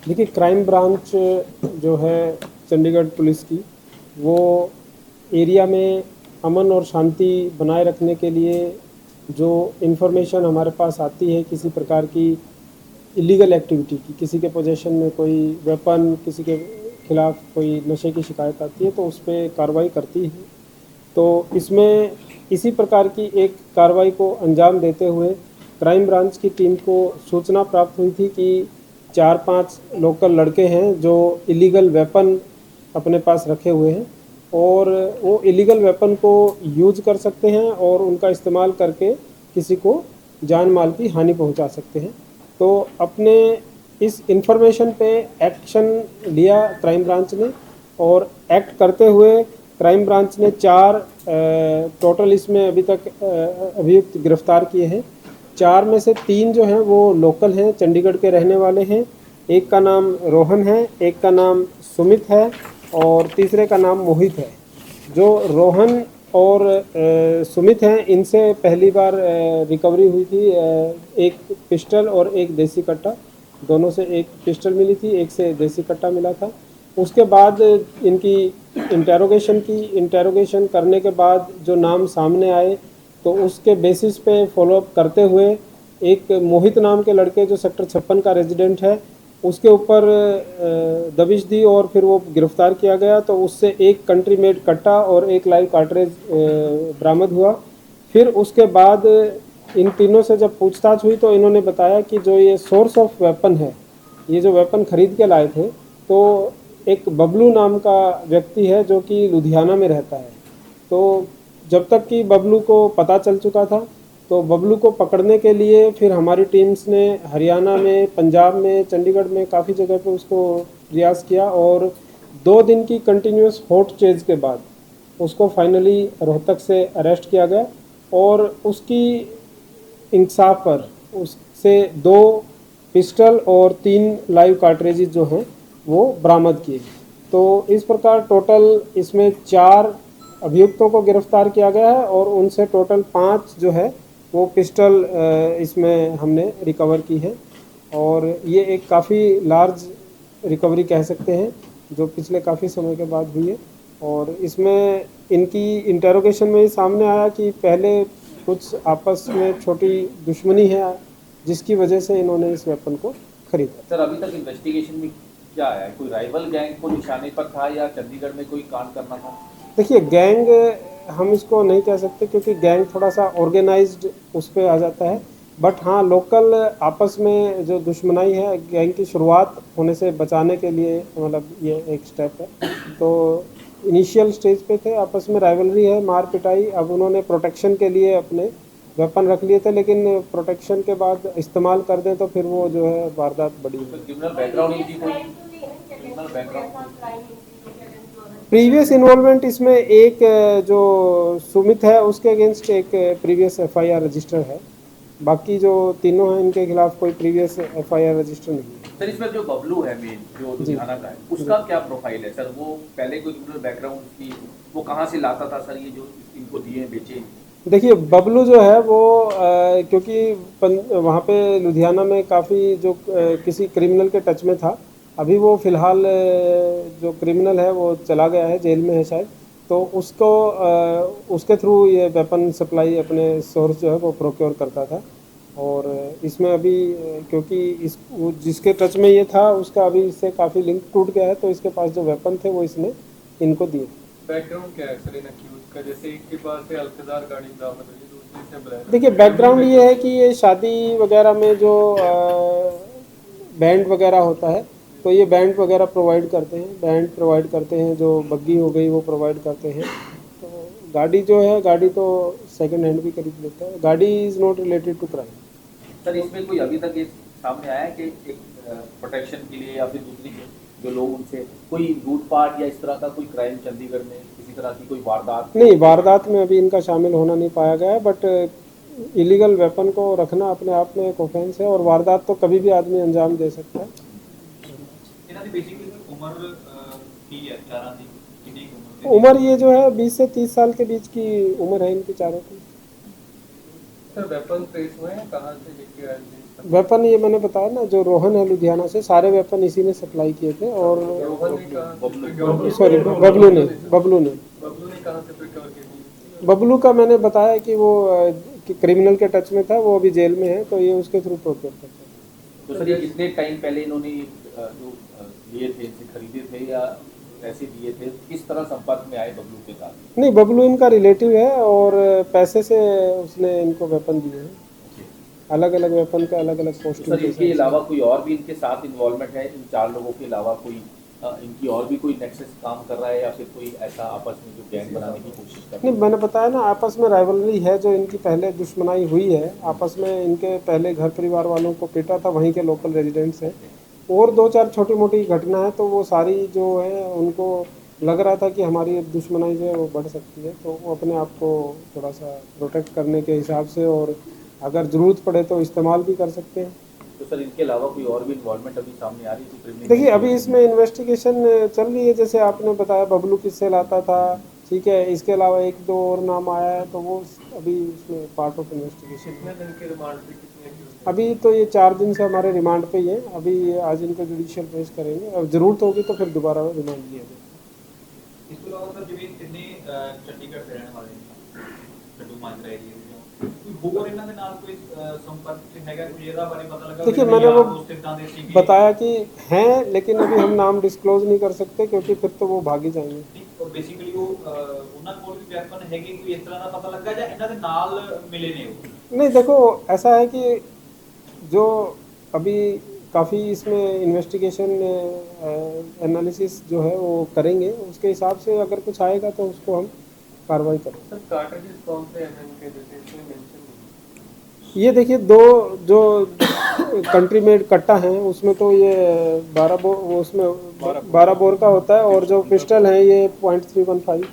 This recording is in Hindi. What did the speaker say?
देखिए, क्राइम ब्रांच जो है चंडीगढ़ पुलिस की, वो एरिया में अमन और शांति बनाए रखने के लिए जो इन्फॉर्मेशन हमारे पास आती है किसी प्रकार की इलीगल एक्टिविटी की, किसी के पोजेशन में कोई वेपन, किसी के खिलाफ कोई नशे की शिकायत आती है तो उस पर कार्रवाई करती है। तो इसमें इसी प्रकार की एक कार्रवाई को अंजाम देते हुए क्राइम ब्रांच की टीम को सूचना प्राप्त हुई थी कि 4-5 लोकल लड़के हैं जो इलीगल वेपन अपने पास रखे हुए हैं और वो इलीगल वेपन को यूज कर सकते हैं और उनका इस्तेमाल करके किसी को जान माल की हानि पहुंचा सकते हैं। तो अपने इस इंफॉर्मेशन पे एक्शन लिया क्राइम ब्रांच ने और एक्ट करते हुए क्राइम ब्रांच ने 4 टोटल इसमें अभी तक अभियुक्त गिरफ्तार किए हैं। 4 में से 3 जो हैं वो लोकल हैं, चंडीगढ़ के रहने वाले हैं। एक का नाम रोहन है, एक का नाम सुमित है और तीसरे का नाम मोहित है। जो रोहन और सुमित हैं, इनसे पहली बार रिकवरी हुई थी एक पिस्टल और एक देसी कट्टा। दोनों से एक पिस्टल मिली थी, एक से देसी कट्टा मिला था। उसके बाद इनकी इंटेरोगेशन करने के बाद जो नाम सामने आए तो उसके बेसिस पे फॉलोअप करते हुए एक मोहित नाम के लड़के जो सेक्टर 56 का रेजिडेंट है उसके ऊपर दबिश दी और फिर वो गिरफ्तार किया गया। तो उससे एक कंट्री मेड कट्टा और एक लाइव कार्ट्रेज बरामद हुआ। फिर उसके बाद इन तीनों से जब पूछताछ हुई तो इन्होंने बताया कि जो ये सोर्स ऑफ वेपन है, ये जो वेपन खरीद के लाए थे, तो एक बबलू नाम का व्यक्ति है जो कि लुधियाना में रहता है। तो जब तक कि बबलू को पता चल चुका था तो बबलू को पकड़ने के लिए फिर हमारी टीम्स ने हरियाणा में, पंजाब में, चंडीगढ़ में काफ़ी जगह पे उसको प्रयास किया और 2 दिन की कंटिन्यूस हॉट चेज के बाद उसको फाइनली रोहतक से अरेस्ट किया गया और उसकी इंसाफ पर उससे 2 पिस्टल और 3 लाइव कार्ट्रेजेस जो हैं वो बरामद किए। तो इस प्रकार टोटल इसमें 4 अभियुक्तों को गिरफ्तार किया गया है और उनसे टोटल 5 जो है वो पिस्टल इसमें हमने रिकवर की है और ये एक काफ़ी लार्ज रिकवरी कह सकते हैं जो पिछले काफ़ी समय के बाद हुई है। और इसमें इनकी इंटेरोगेशन में ही सामने आया कि पहले कुछ आपस में छोटी दुश्मनी है जिसकी वजह से इन्होंने इस वेपन को खरीदा। सर, अभी तक इन्वेस्टिगेशन में क्या आया है? कोई राइवल गैंग को निशाने पर था या चंडीगढ़ में कोई कांड करना था? देखिए, गैंग हम इसको नहीं कह सकते क्योंकि गैंग थोड़ा सा ऑर्गेनाइज्ड उस पर आ जाता है। बट हाँ, लोकल आपस में जो दुश्मनाई है गैंग की शुरुआत होने से बचाने के लिए मतलब ये एक स्टेप है। तो इनिशियल स्टेज पे थे, आपस में राइवलरी है, मार पिटाई। अब उन्होंने प्रोटेक्शन के लिए अपने वेपन रख लिए थे लेकिन प्रोटेक्शन के बाद इस्तेमाल कर दें तो फिर वो जो है वारदात बड़ी है। क्रिमिनल बैकग्राउंड इनकी कोई क्रिमिनल बैकग्राउंड? प्रीवियस इन्वॉल्वमेंट इसमें एक जो सुमित है उसके अगेंस्ट एक प्रीवियस एफआईआर रजिस्टर है। बाकी जो तीनों हैं इनके खिलाफ कोई प्रीवियस एफआईआर रजिस्टर नहीं है। सर, इसमें जो बबलू है मेन, जो जी लुधियाना का है, उसका क्या प्रोफाइल है सर? वो पहले कोई क्रिमिनल बैकग्राउंड की, वो कहाँ से लाता था सर ये जो इनको दिए बेचे? देखिए, बबलू जो है वो क्योंकि वहाँ पे लुधियाना में काफ़ी जो किसी क्रिमिनल के टच में था। अभी वो फ़िलहाल जो क्रिमिनल है वो चला गया है, जेल में है शायद। तो उसको उसके थ्रू ये वेपन सप्लाई अपने सोर्स जो है वो प्रोक्योर करता था। और इसमें अभी क्योंकि इस वो जिसके टच में ये था उसका अभी इससे काफ़ी लिंक टूट गया है तो इसके पास जो वेपन थे वो इसने इनको दिए। बैकग्राउंड क्या है सर इन अक्यूज का? जैसे एक के पास से अल्कदार गाड़ी बरामद हुई, दूसरे से ब्लैक। देखिए, बैकग्राउंड ये है कि ये शादी वगैरह में जो बैंड वगैरह होता है तो ये बैंड वगैरह प्रोवाइड करते हैं, बैंड प्रोवाइड करते हैं, जो बग्गी हो गई वो प्रोवाइड करते हैं। तो गाड़ी जो है, गाड़ी तो सेकंड हैंड भी खरीद लेता है। गाड़ी is not related to crime. Sir, इसमें कोई अभी तक ये सामने आया है कि एक प्रोटेक्शन के लिए या फिर दूसरी जो लोग उनसे कोई लूटपाट या इस तरह का कोई क्राइम चंडीगढ़ में किसी तरह की कोई वारदात? नहीं, वारदात में अभी इनका शामिल होना नहीं पाया गया है। बट इलीगल वेपन को रखना अपने आप में एक ऑफेंस है और वारदात तो कभी भी आदमी अंजाम दे सकता है। उम्र ये जो है 20 से 30 साल के बीच की उम्र है इनकी चारों की। सर, वेपन ट्रेस हुए हैं कहाँ से लेके आए थे? वेपन ये मैंने बताया ना, जो रोहन है लुधियाना से, सारे वेपन इसी ने सप्लाई किए थे। और रोहन ने कहा बबलू। सॉरी बबलू ने बबलू ने कहा से रिकवर की? बबलू का मैंने बताया कि वो क्रिमिनल के टच में था, वो अभी जेल में है, तो ये उसके थ्रू प्रोक्योर करता है। तो सर ये कितने टाइम पहले इन्होंने जो लिए थे, इनसे खरीदे थे या ऐसे दिए थे, किस तरह संपर्क में आए बबलू के साथ? नहीं, बबलू इनका रिलेटिव है और पैसे से उसने इनको वेपन दिए हैं। अलग अलग वेपन का अलग अलग तो पोस्टिंग सर इनके अलावा कोई और भी इनके साथ इन्वॉल्वमेंट है, इन 4 लोगों के अलावा कोई इनकी और भी कोई नेक्सस काम कर रहा है या फिर कोई ऐसा आपस में जो गैंग बनाने की कोशिश कर रहा नहीं, मैंने बताया ना, आपस में राइवलरी है, जो इनकी पहले दुश्मनाई हुई है आपस में, इनके पहले घर परिवार वालों को पीटा था, वहीं के लोकल रेजिडेंट्स हैं। और 2-4 छोटी मोटी घटना है, तो वो सारी जो है उनको लग रहा था कि हमारी दुश्मनाई जो है वो बढ़ सकती है, तो वो अपने आप को थोड़ा सा प्रोटेक्ट करने के हिसाब से, और अगर ज़रूरत पड़े तो इस्तेमाल भी कर सकते हैं। तो सर इनके अलावा कोई और भी इन्वॉल्वमेंट अभी सामने आ रही है क्रिमिनल? देखिए, अभी इसमें इन्वेस्टिगेशन चल रही है, जैसे आपने बताया बबलू किससे लाता था, ठीक है, इसके अलावा 1-2 और नाम आया है, तो वो अभी इसमें पार्ट ऑफ इन्वेस्टिगेशन कितने है। दिन के रिमांड पे, कितने की? अभी तो ये 4 दिन से हमारे रिमांड पे ही है। अभी आज इनको जुडिशियल पेश करेंगे, अब ज़रूरत होगी तो फिर दोबारा रिमांड लिया जाएगा। ਇਸ ਤੋਂ ਇਲਾਵਾ ਸਰ ਜਿਵੇਂ ਤਿੰਨੇ ਚੰਡੀਗੜ੍ਹ ਦੇ ਰਹਿਣ ਵਾਲੇ ਨੇ, ਲੱਡੂ ਮਾਜਰਾ ਏਰੀਆ ਦੇ, ਕੋਈ ਹੋਰ ਇਹਨਾਂ ਦੇ ਨਾਲ ਕੋਈ ਸੰਪਰਕ ਚ ਹੈਗਾ, ਕੋਈ ਇਹਦਾ ਬਾਰੇ ਪਤਾ ਲੱਗਾ? देखिए, मैंने वो बताया कि हैं, लेकिन अभी हम नाम डिस्क्लोज नहीं कर सकते, क्योंकि फिर तो वो भाग ही जाएंगे। ਬੇਸਿਕਲੀ ਉਹ ਉਹਨਾਂ ਕੋਲ ਵੀ ਵੈਪਨ ਹੈਗੇ, ਕੋਈ ਇਸ ਤਰ੍ਹਾਂ ਦਾ ਪਤਾ ਲੱਗਾ ਜਾਂ ਇਹਨਾਂ ਦੇ ਨਾਲ ਮਿਲੇ ਨੇ ਉਹ? नहीं, देखो ऐसा है कि जो अभी काफ़ी इसमें इन्वेस्टिगेशन एनालिसिस जो है वो करेंगे, उसके हिसाब से अगर कुछ आएगा तो उसको हम कार्रवाई करेंगे। सर कार्ट्रिजेस कौन से हैं इनके, जैसे इसमें मेंशन नहीं? ये देखिए, 2 जो कंट्री मेड कट्टा हैं उसमें तो ये 12 बोर, उसमें 12 बोर का होता है, और जो पिस्टल है ये .315